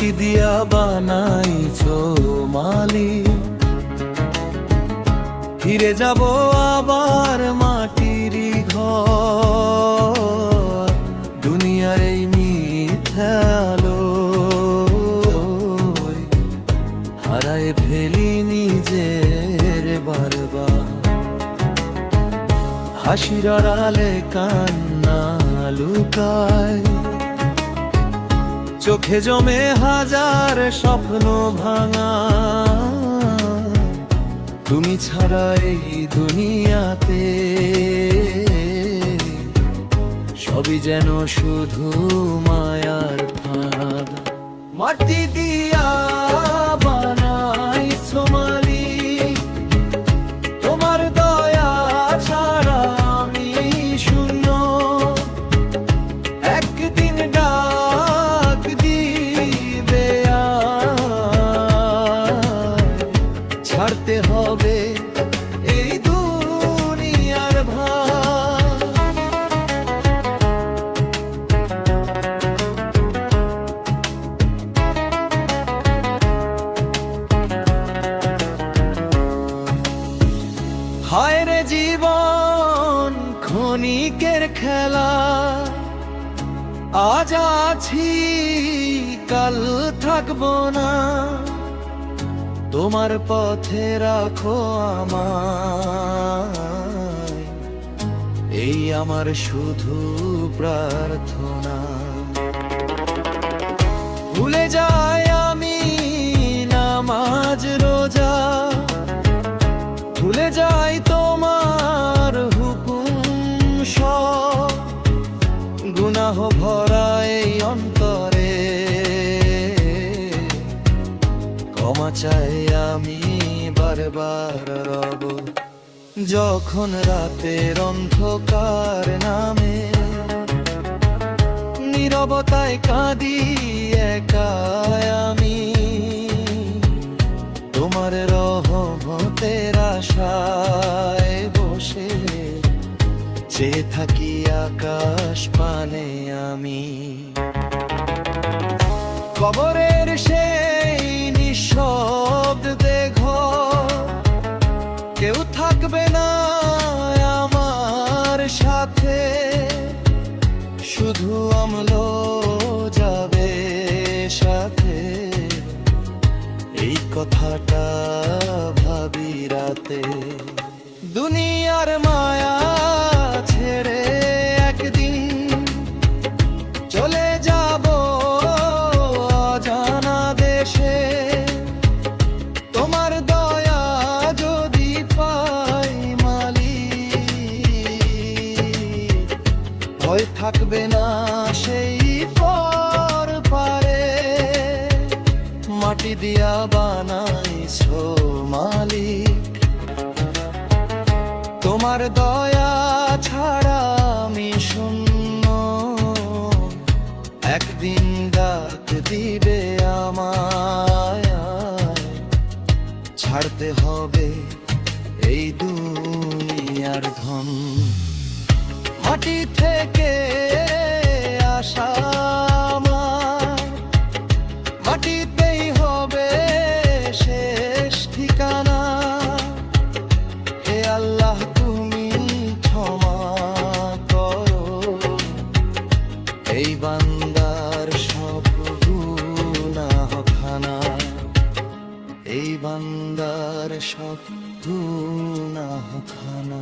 মাটি দিয়া বানাইছো মালিক, ফিরে যাব আবার মাটির ঘর। দুনিয়ার এই মিথ্যা আলোয় হারায় ফেলি নিজের বারবার। হাসির আড়ালে কান্না লুকায়, চোখে জমে হাজার স্বপ্ন ভাঙা। তুমি ছাড়া এই দুনিয়াতে সবই যেন শুধু মায়ার ফাঁদ। মাটি দিয়া বানাইছো মালিক, তোমার দয়া ছাড়া আমি শূন্য। একদিন ডাক দিবে ছাড়তে হবে এই দুনিয়ার ভার। হায় রে জীবন ক্ষণিকের খেলা, আজ আছি কাল থাকবো না। তোমার পথে রাখো আমায়, এই আমার শুধু প্রার্থনা। ভুলে যাই আমি নামাজ রোজা, ভুলে যাই তোমার হুকুম সব। গুনাহ ভরা এই অন্তরে ক্ষমা চাই আমি বারবার রব। যখন রাতের অন্ধকার নামে, নীরবতায় কাঁদি একাই আমি। তোমার রহমতের আশায় বসে চেয়ে থাকি আকাশ পানে আমি। কবরের সেই নিঃশব্দে ঘর, কেউ থাকবে না আমার সাথে, শুধু আমলো যাবে সাথে। এই কথাটা ভাবি রাতে। দুনিয়ার মায়া ছেড়ে একদিন চলে যাব অজানা দেশে। তোমার দয়া যদি পাই মালিক, ভয় থাকবে না সেই পর পারে। মাটি দিয়া বানাইছো মালিক, তোমার দয়া ছাড়া আমি শূন্য। একদিন ডাক দিবে আমায়, ছাড়তে হবে এই দুনিয়ার ধন। মাটি থেকে আসা আমার, মাটিতেই হবে শেষ ঠিকানা। হে আল্লাহ তুমি ক্ষমা করো, এই বান্দার সব গুনাহ খানা। এই বান্দার সব গুনাহ খানা।